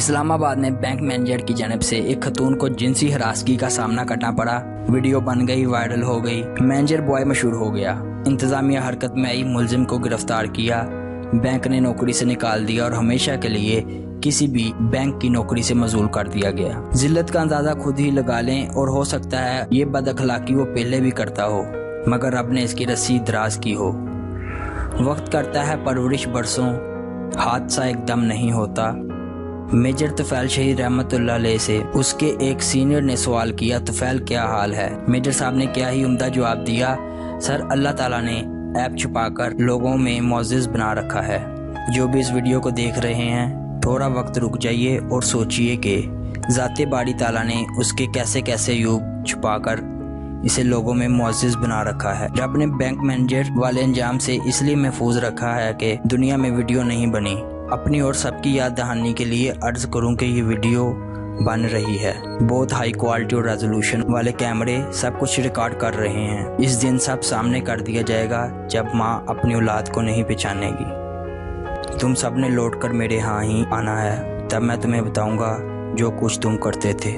इस्लामाबाद में bank manager की जानिब से एक खतून को जिनसी हरासगी का सामना करना पड़ा। वीडियो बन गई, वायरल हो गई, मैनेजर बॉय मशहूर हो गया। इंतजामिया हरकत में आई, मुलजिम को गिरफ्तार किया, बैंक ने नौकरी से निकाल दिया और हमेशा के लिए किसी भी बैंक की नौकरी से मजूल कर दिया गया। जिल्लत का अंदाजा खुद ही लगा लें और हो सकता है ये बदअखलाकी वो पहले भी करता हो, मगर रब ने इसकी रस्सी दराज की हो। वक्त करता है परवरिश बरसों, हादसा एकदम नहीं होता। मेजर तुफैल शहीद रहमतुल्लाह अलैह से उसके एक सीनियर ने सवाल किया, तुफैल क्या हाल है? मेजर साहब ने क्या ही उम्दा जवाब दिया, सर अल्लाह ताला ने ऐप छुपाकर लोगों में मुअज़्ज़िज़ बना रखा है। जो भी इस वीडियो को देख रहे हैं, थोड़ा वक्त रुक जाइए और सोचिए कि ज़ाते बारी ताला ने उसके कैसे कैसे यूब छुपाकर इसे लोगों में मुअज़्ज़िज़ बना रखा है। रब ने बैंक मैनेजर वाले अंजाम से इसलिए महफूज रखा है कि दुनिया में वीडियो नहीं बनी। अपनी और सबकी याद दहानी के लिए अर्ज करूं कि ये वीडियो बन रही है। बहुत हाई क्वालिटी और रेजोल्यूशन वाले कैमरे सब कुछ रिकॉर्ड कर रहे हैं। इस दिन सब सामने कर दिया जाएगा जब माँ अपनी औलाद को नहीं पहचानेगी। तुम सब ने लौट कर मेरे यहाँ ही आना है, तब मैं तुम्हें बताऊंगा जो कुछ तुम करते थे।